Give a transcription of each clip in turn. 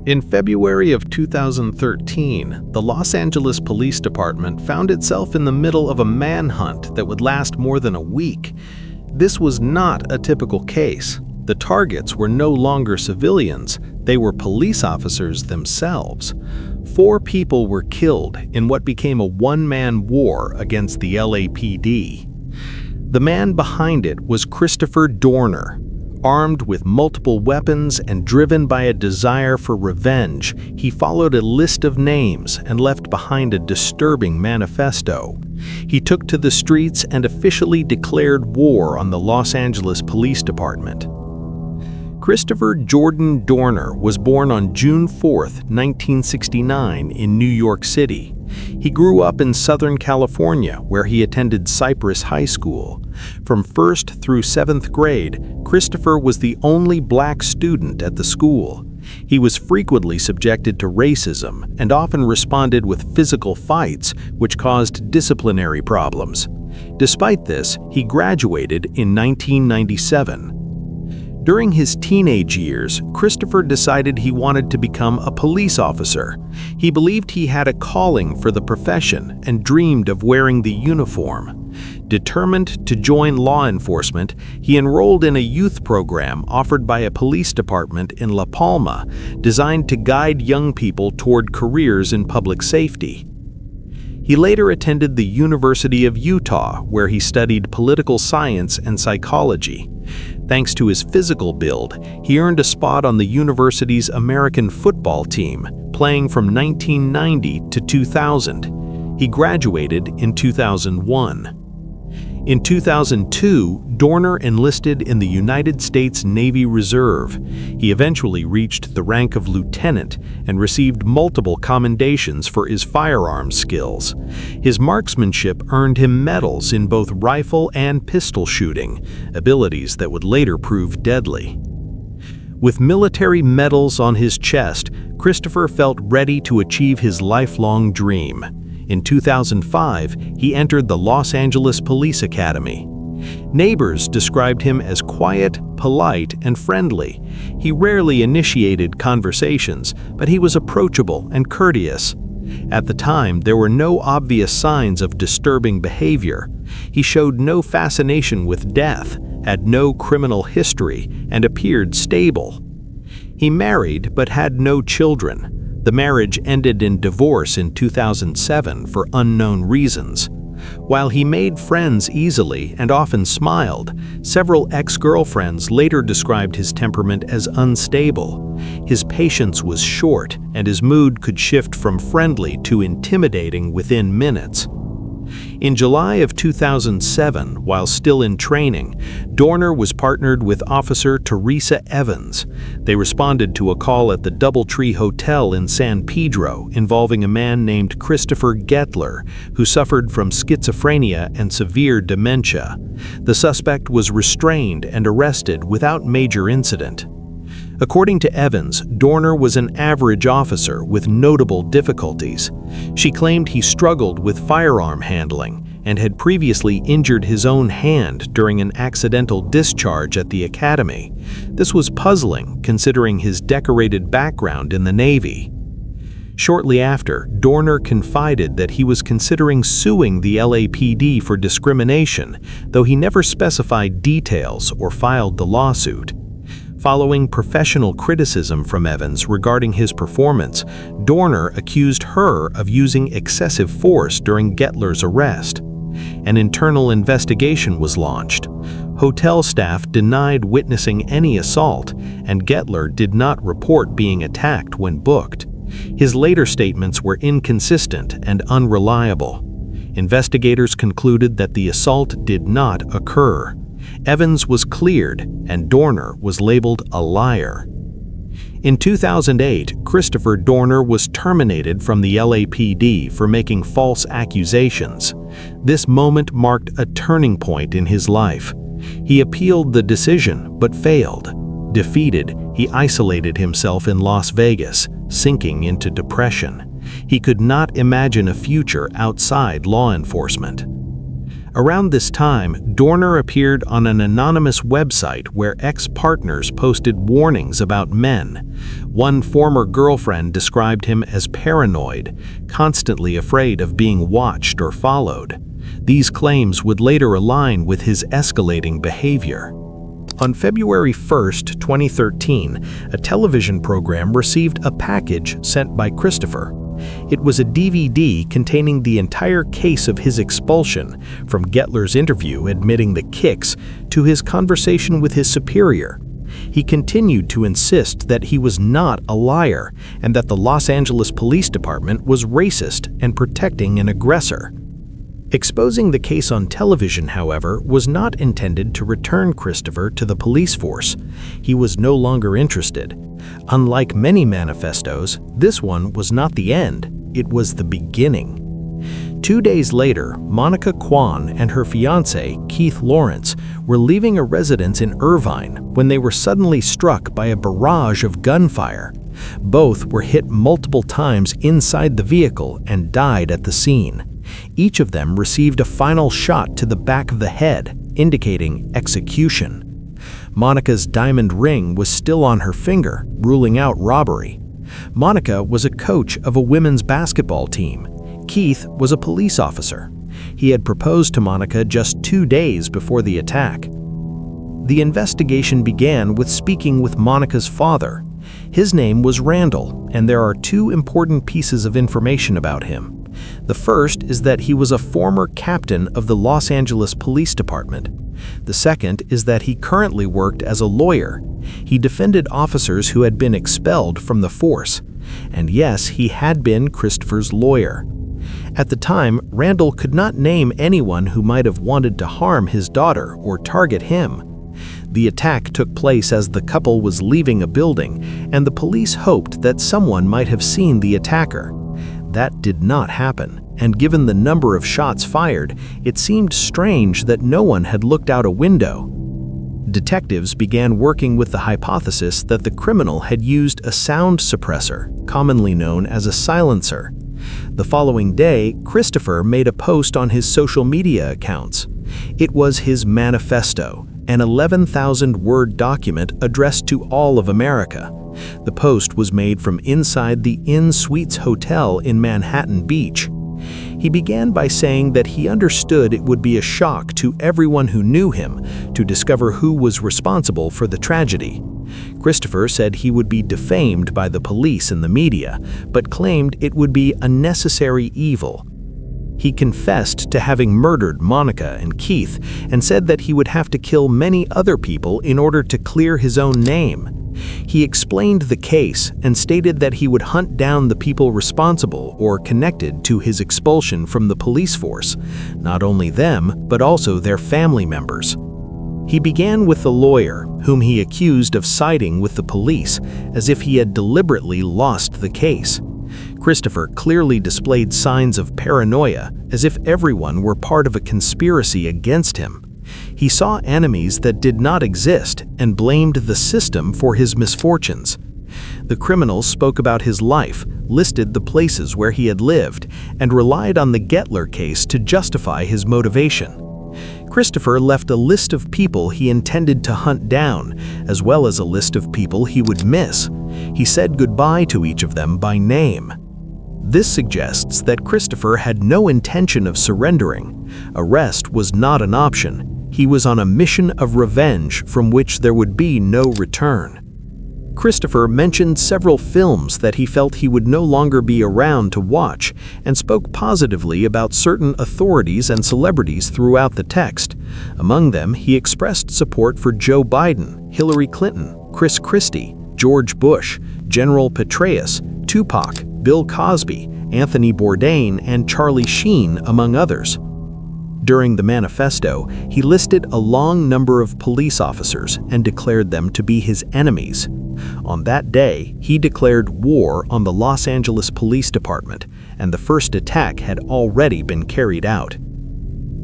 In February of 2013, the Los Angeles Police Department found itself in the middle of a manhunt that would last more than a week. This was not a typical case. The targets were no longer civilians, they were police officers themselves. 4 people were killed in what became a one-man war against the LAPD. The man behind it was Christopher Dorner. Armed with multiple weapons and driven by a desire for revenge, he followed a list of names and left behind a disturbing manifesto. He took to the streets and officially declared war on the Los Angeles Police Department. Christopher Jordan Dorner was born on June 4, 1969, in New York City. He grew up in Southern California, where he attended Cypress High School. From 1st through 7th grade, Christopher was the only black student at the school. He was frequently subjected to racism and often responded with physical fights, which caused disciplinary problems. Despite this, he graduated in 1997. During his teenage years, Christopher decided he wanted to become a police officer. He believed he had a calling for the profession and dreamed of wearing the uniform. Determined to join law enforcement, he enrolled in a youth program offered by a police department in La Palma, designed to guide young people toward careers in public safety. He later attended the University of Utah, where he studied political science and psychology. Thanks to his physical build, he earned a spot on the university's American football team, playing from 1990 to 2000. He graduated in 2001. In 2002, Dorner enlisted in the United States Navy Reserve. He eventually reached the rank of lieutenant and received multiple commendations for his firearms skills. His marksmanship earned him medals in both rifle and pistol shooting, abilities that would later prove deadly. With military medals on his chest, Christopher felt ready to achieve his lifelong dream. In 2005, he entered the Los Angeles Police Academy. Neighbors described him as quiet, polite, and friendly. He rarely initiated conversations, but he was approachable and courteous. At the time, there were no obvious signs of disturbing behavior. He showed no fascination with death, had no criminal history, and appeared stable. He married but had no children. The marriage ended in divorce in 2007 for unknown reasons. While he made friends easily and often smiled, several ex-girlfriends later described his temperament as unstable. His patience was short, and his mood could shift from friendly to intimidating within minutes. In July of 2007, while still in training, Dorner was partnered with Officer Teresa Evans. They responded to a call at the DoubleTree Hotel in San Pedro involving a man named Christopher Gettler, who suffered from schizophrenia and severe dementia. The suspect was restrained and arrested without major incident. According to Evans, Dorner was an average officer with notable difficulties. She claimed he struggled with firearm handling and had previously injured his own hand during an accidental discharge at the academy. This was puzzling, considering his decorated background in the Navy. Shortly after, Dorner confided that he was considering suing the LAPD for discrimination, though he never specified details or filed the lawsuit. Following professional criticism from Evans regarding his performance, Dorner accused her of using excessive force during Gettler's arrest. An internal investigation was launched. Hotel staff denied witnessing any assault, and Gettler did not report being attacked when booked. His later statements were inconsistent and unreliable. Investigators concluded that the assault did not occur. Evans was cleared, and Dorner was labeled a liar. In 2008, Christopher Dorner was terminated from the LAPD for making false accusations. This moment marked a turning point in his life. He appealed the decision, but failed. Defeated, he isolated himself in Las Vegas, sinking into depression. He could not imagine a future outside law enforcement. Around this time, Dorner appeared on an anonymous website where ex-partners posted warnings about men. One former girlfriend described him as paranoid, constantly afraid of being watched or followed. These claims would later align with his escalating behavior. On February 1, 2013, a television program received a package sent by Christopher. It was a DVD containing the entire case of his expulsion, from Gettler's interview admitting the kicks to his conversation with his superior. He continued to insist that he was not a liar and that the Los Angeles Police Department was racist and protecting an aggressor. Exposing the case on television, however, was not intended to return Christopher to the police force. He was no longer interested. Unlike many manifestos, this one was not the end, it was the beginning. 2 days later, Monica Kwan and her fiancé, Keith Lawrence, were leaving a residence in Irvine when they were suddenly struck by a barrage of gunfire. Both were hit multiple times inside the vehicle and died at the scene. Each of them received a final shot to the back of the head, indicating execution. Monica's diamond ring was still on her finger, ruling out robbery. Monica was a coach of a women's basketball team. Keith was a police officer. He had proposed to Monica just 2 days before the attack. The investigation began with speaking with Monica's father. His name was Randall, and there are 2 important pieces of information about him. The first is that he was a former captain of the Los Angeles Police Department. The second is that he currently worked as a lawyer. He defended officers who had been expelled from the force. And yes, he had been Christopher's lawyer. At the time, Randall could not name anyone who might have wanted to harm his daughter or target him. The attack took place as the couple was leaving a building, and the police hoped that someone might have seen the attacker. That did not happen, and given the number of shots fired, it seemed strange that no one had looked out a window. Detectives began working with the hypothesis that the criminal had used a sound suppressor, commonly known as a silencer. The following day, Christopher made a post on his social media accounts. It was his manifesto, an 11,000-word document addressed to all of America. The post was made from inside the Inn Suites Hotel in Manhattan Beach. He began by saying that he understood it would be a shock to everyone who knew him to discover who was responsible for the tragedy. Christopher said he would be defamed by the police and the media, but claimed it would be a necessary evil. He confessed to having murdered Monica and Keith and said that he would have to kill many other people in order to clear his own name. He explained the case and stated that he would hunt down the people responsible or connected to his expulsion from the police force, not only them, but also their family members. He began with the lawyer, whom he accused of siding with the police, as if he had deliberately lost the case. Christopher clearly displayed signs of paranoia, as if everyone were part of a conspiracy against him. He saw enemies that did not exist and blamed the system for his misfortunes. The criminal spoke about his life, listed the places where he had lived, and relied on the Gettler case to justify his motivation. Christopher left a list of people he intended to hunt down, as well as a list of people he would miss. He said goodbye to each of them by name. This suggests that Christopher had no intention of surrendering. Arrest was not an option. He was on a mission of revenge from which there would be no return. Christopher mentioned several films that he felt he would no longer be around to watch, and spoke positively about certain authorities and celebrities throughout the text. Among them, he expressed support for Joe Biden, Hillary Clinton, Chris Christie, George Bush, General Petraeus, Tupac, Bill Cosby, Anthony Bourdain, and Charlie Sheen, among others. During the manifesto, he listed a long number of police officers and declared them to be his enemies. On that day, he declared war on the Los Angeles Police Department, and the first attack had already been carried out.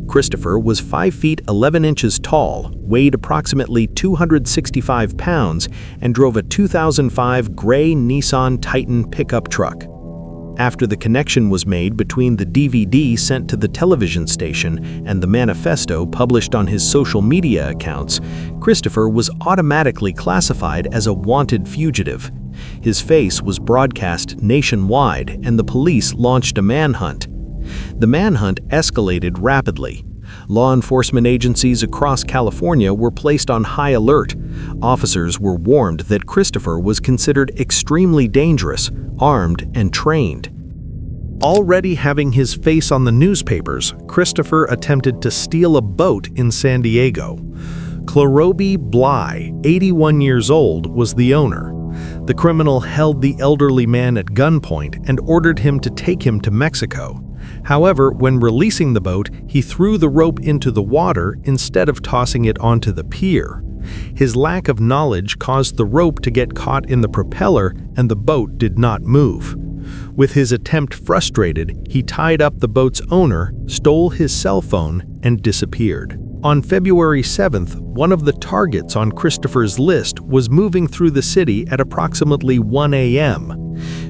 Christopher was 5 feet 11 inches tall, weighed approximately 265 pounds, and drove a 2005 gray Nissan Titan pickup truck. After the connection was made between the DVD sent to the television station and the manifesto published on his social media accounts, Christopher was automatically classified as a wanted fugitive. His face was broadcast nationwide, and the police launched a manhunt. The manhunt escalated rapidly. Law enforcement agencies across California were placed on high alert. Officers were warned that Christopher was considered extremely dangerous, armed, and trained. Already having his face on the newspapers, Christopher attempted to steal a boat in San Diego. Cloroby Bly, 81 years old, was the owner. The criminal held the elderly man at gunpoint and ordered him to take him to Mexico. However, when releasing the boat, he threw the rope into the water instead of tossing it onto the pier. His lack of knowledge caused the rope to get caught in the propeller, and the boat did not move. With his attempt frustrated, he tied up the boat's owner, stole his cell phone, and disappeared. On February 7th, one of the targets on Christopher's list was moving through the city at approximately 1 a.m.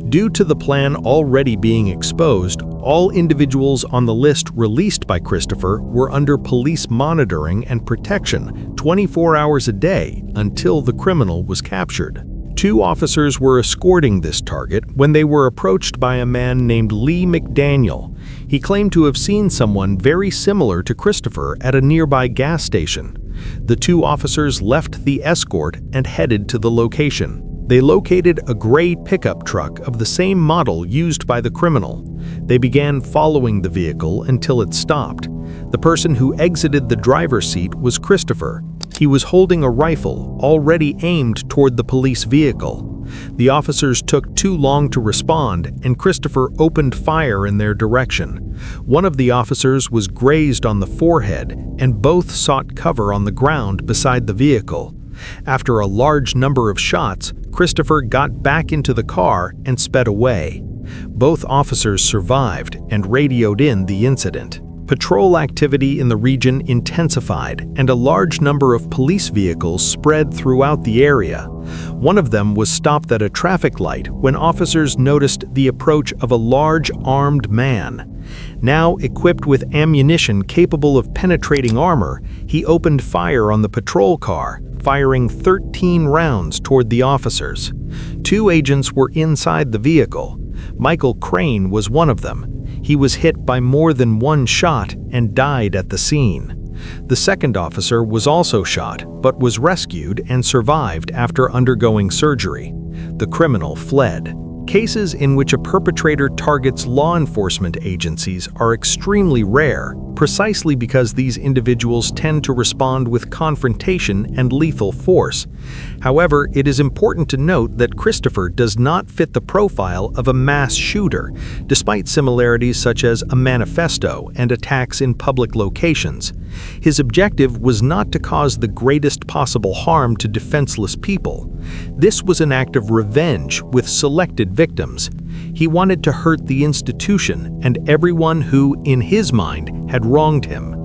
Due to the plan already being exposed, all individuals on the list released by Christopher were under police monitoring and protection 24 hours a day until the criminal was captured. 2 officers were escorting this target when they were approached by a man named Lee McDaniel. He claimed to have seen someone very similar to Christopher at a nearby gas station. The 2 officers left the escort and headed to the location. They located a gray pickup truck of the same model used by the criminal. They began following the vehicle until it stopped. The person who exited the driver's seat was Christopher. He was holding a rifle, already aimed toward the police vehicle. The officers took too long to respond, and Christopher opened fire in their direction. One of the officers was grazed on the forehead, and both sought cover on the ground beside the vehicle. After a large number of shots, Christopher got back into the car and sped away. Both officers survived and radioed in the incident. Patrol activity in the region intensified, and a large number of police vehicles spread throughout the area. One of them was stopped at a traffic light when officers noticed the approach of a large armed man. Now equipped with ammunition capable of penetrating armor, he opened fire on the patrol car, firing 13 rounds toward the officers. 2 agents were inside the vehicle. Michael Crane was one of them. He was hit by more than 1 shot and died at the scene. The second officer was also shot, but was rescued and survived after undergoing surgery. The criminal fled. Cases in which a perpetrator targets law enforcement agencies are extremely rare, precisely because these individuals tend to respond with confrontation and lethal force. However, it is important to note that Christopher does not fit the profile of a mass shooter, despite similarities such as a manifesto and attacks in public locations. His objective was not to cause the greatest possible harm to defenseless people. This was an act of revenge with selected victims. He wanted to hurt the institution and everyone who, in his mind, had wronged him.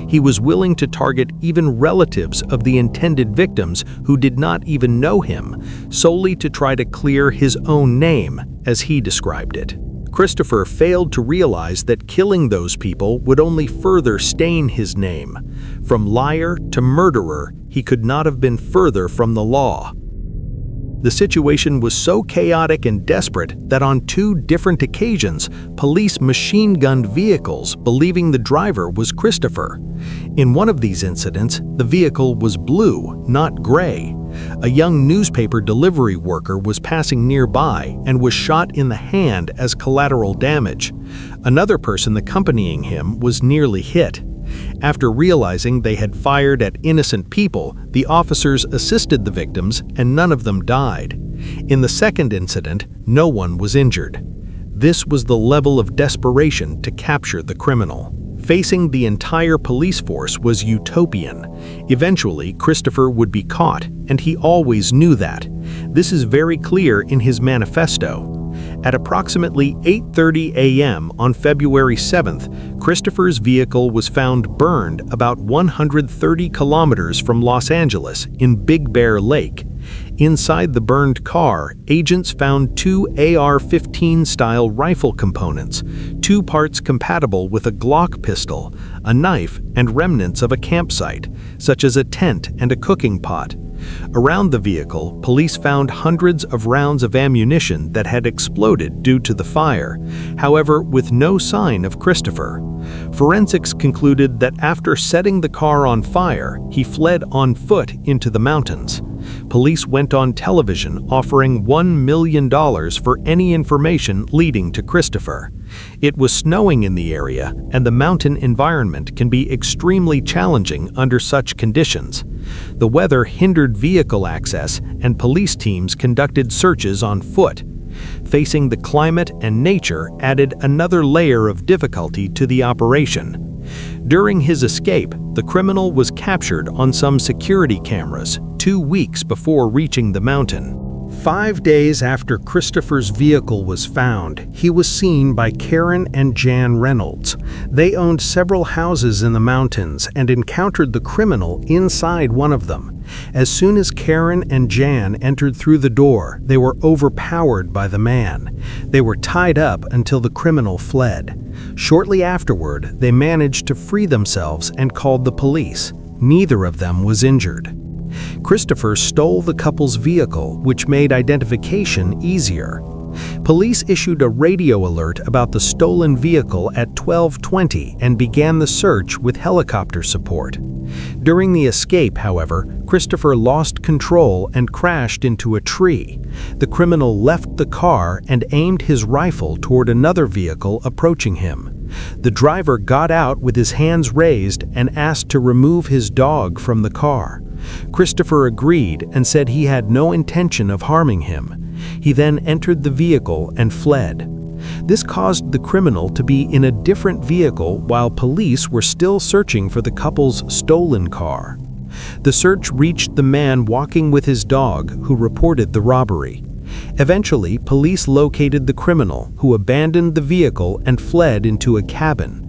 He was willing to target even relatives of the intended victims who did not even know him, solely to try to clear his own name, as he described it. Christopher failed to realize that killing those people would only further stain his name. From liar to murderer, he could not have been further from the law. The situation was so chaotic and desperate that on 2 different occasions, police machine-gunned vehicles believing the driver was Christopher. In one of these incidents, the vehicle was blue, not gray. A young newspaper delivery worker was passing nearby and was shot in the hand as collateral damage. Another person accompanying him was nearly hit. After realizing they had fired at innocent people, the officers assisted the victims and none of them died. In the second incident, no one was injured. This was the level of desperation to capture the criminal. Facing the entire police force was utopian. Eventually, Christopher would be caught, and he always knew that. This is very clear in his manifesto. At approximately 8:30 a.m. on February 7th, Christopher's vehicle was found burned about 130 kilometers from Los Angeles in Big Bear Lake. Inside the burned car, agents found two AR-15-style rifle components, two parts compatible with a Glock pistol, a knife, and remnants of a campsite, such as a tent and a cooking pot. Around the vehicle, police found hundreds of rounds of ammunition that had exploded due to the fire, however, with no sign of Christopher. Forensics concluded that after setting the car on fire, he fled on foot into the mountains. Police went on television offering $1 million for any information leading to Christopher. It was snowing in the area, and the mountain environment can be extremely challenging under such conditions. The weather hindered vehicle access, and police teams conducted searches on foot. Facing the climate and nature added another layer of difficulty to the operation. During his escape, the criminal was captured on some security cameras 2 weeks before reaching the mountain. 5 days after Christopher's vehicle was found, he was seen by Karen and Jan Reynolds. They owned several houses in the mountains and encountered the criminal inside one of them. As soon as Karen and Jan entered through the door, they were overpowered by the man. They were tied up until the criminal fled. Shortly afterward, they managed to free themselves and called the police. Neither of them was injured. Christopher stole the couple's vehicle, which made identification easier. Police issued a radio alert about the stolen vehicle at 12:20 and began the search with helicopter support. During the escape, however, Christopher lost control and crashed into a tree. The criminal left the car and aimed his rifle toward another vehicle approaching him. The driver got out with his hands raised and asked to remove his dog from the car. Christopher agreed and said he had no intention of harming him. He then entered the vehicle and fled. This caused the criminal to be in a different vehicle while police were still searching for the couple's stolen car. The search reached the man walking with his dog, who reported the robbery. Eventually, police located the criminal, who abandoned the vehicle and fled into a cabin.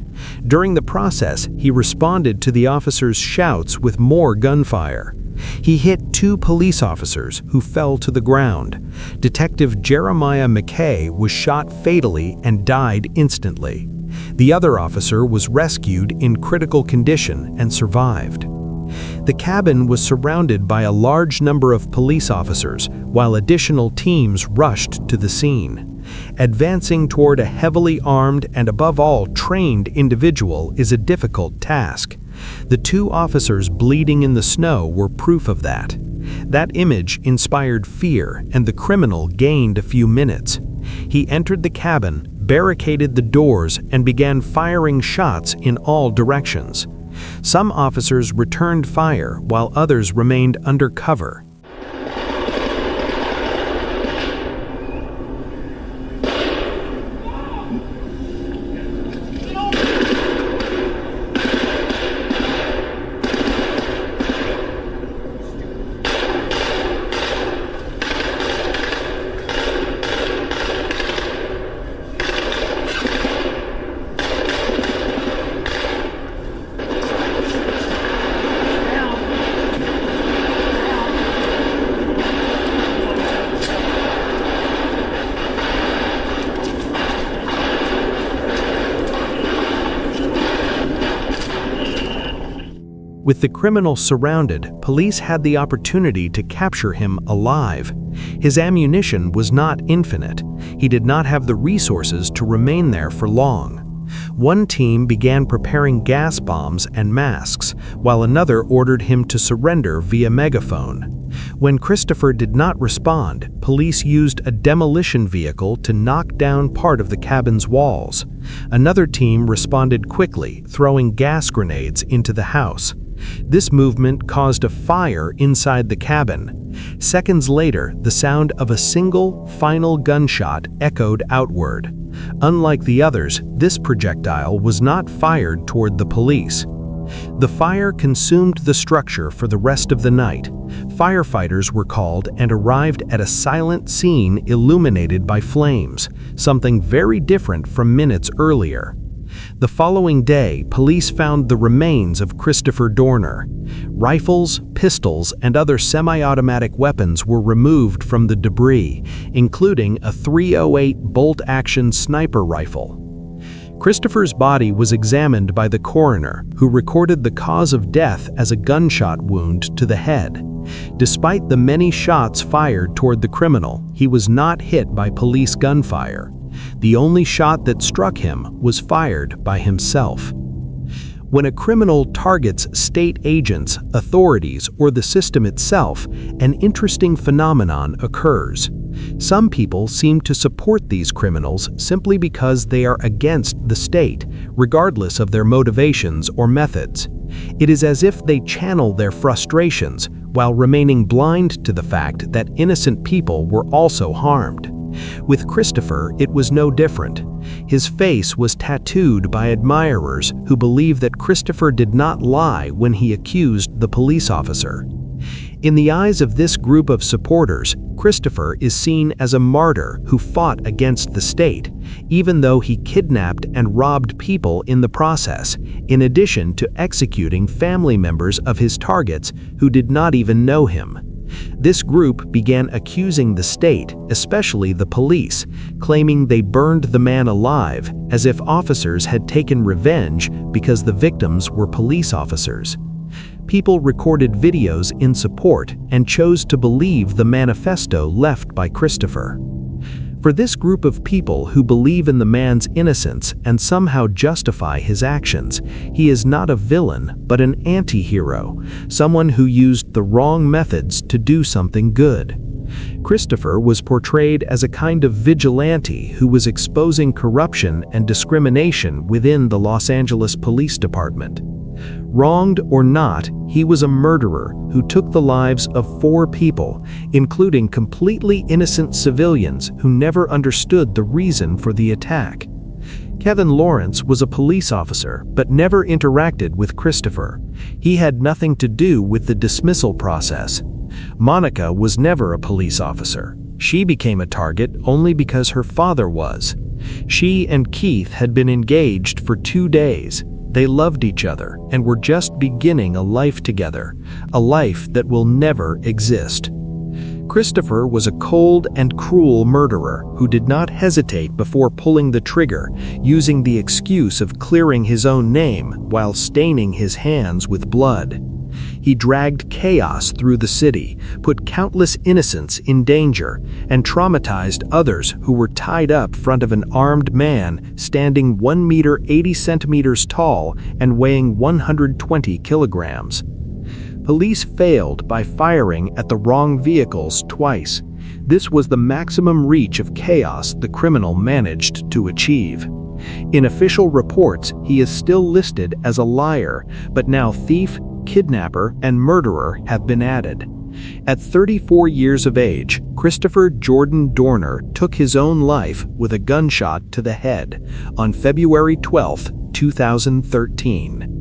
During the process, he responded to the officers' shouts with more gunfire. He hit 2 police officers who fell to the ground. Detective Jeremiah McKay was shot fatally and died instantly. The other officer was rescued in critical condition and survived. The cabin was surrounded by a large number of police officers, while additional teams rushed to the scene. Advancing toward a heavily armed and above all trained individual is a difficult task. The 2 officers bleeding in the snow were proof of that. That image inspired fear, and the criminal gained a few minutes. He entered the cabin, barricaded the doors, and began firing shots in all directions. Some officers returned fire while others remained under cover. With the criminal surrounded, police had the opportunity to capture him alive. His ammunition was not infinite. He did not have the resources to remain there for long. One team began preparing gas bombs and masks, while another ordered him to surrender via megaphone. When Christopher did not respond, police used a demolition vehicle to knock down part of the cabin's walls. Another team responded quickly, throwing gas grenades into the house. This movement caused a fire inside the cabin. Seconds later, the sound of a single, final gunshot echoed outward. Unlike the others, this projectile was not fired toward the police. The fire consumed the structure for the rest of the night. Firefighters were called and arrived at a silent scene illuminated by flames, something very different from minutes earlier. The following day, police found the remains of Christopher Dorner. Rifles, pistols, and other semi-automatic weapons were removed from the debris, including a .308 bolt-action sniper rifle. Christopher's body was examined by the coroner, who recorded the cause of death as a gunshot wound to the head. Despite the many shots fired toward the criminal, he was not hit by police gunfire. The only shot that struck him was fired by himself. When a criminal targets state agents, authorities, or the system itself, an interesting phenomenon occurs. Some people seem to support these criminals simply because they are against the state, regardless of their motivations or methods. It is as if they channel their frustrations while remaining blind to the fact that innocent people were also harmed. With Christopher, it was no different. His face was tattooed by admirers who believe that Christopher did not lie when he accused the police officer. In the eyes of this group of supporters, Christopher is seen as a martyr who fought against the state, even though he kidnapped and robbed people in the process, in addition to executing family members of his targets who did not even know him. This group began accusing the state, especially the police, claiming they burned the man alive, as if officers had taken revenge because the victims were police officers. People recorded videos in support and chose to believe the manifesto left by Christopher. For this group of people who believe in the man's innocence and somehow justify his actions, he is not a villain but an anti-hero, someone who used the wrong methods to do something good. Christopher was portrayed as a kind of vigilante who was exposing corruption and discrimination within the Los Angeles Police Department. Wronged or not, he was a murderer who took the lives of 4 people, including completely innocent civilians who never understood the reason for the attack. Kevin Lawrence was a police officer but never interacted with Christopher. He had nothing to do with the dismissal process. Monica was never a police officer. She became a target only because her father was. She and Keith had been engaged for 2 days. They loved each other and were just beginning a life together, a life that will never exist. Christopher was a cold and cruel murderer who did not hesitate before pulling the trigger, using the excuse of clearing his own name while staining his hands with blood. He dragged chaos through the city, put countless innocents in danger, and traumatized others who were tied up front of an armed man standing 1 meter 80 centimeters tall and weighing 120 kilograms. Police failed by firing at the wrong vehicles twice. This was the maximum reach of chaos the criminal managed to achieve. In official reports, he is still listed as a liar, but now thief, kidnapper, and murderer have been added. At 34 years of age, Christopher Jordan Dorner took his own life with a gunshot to the head on February 12, 2013.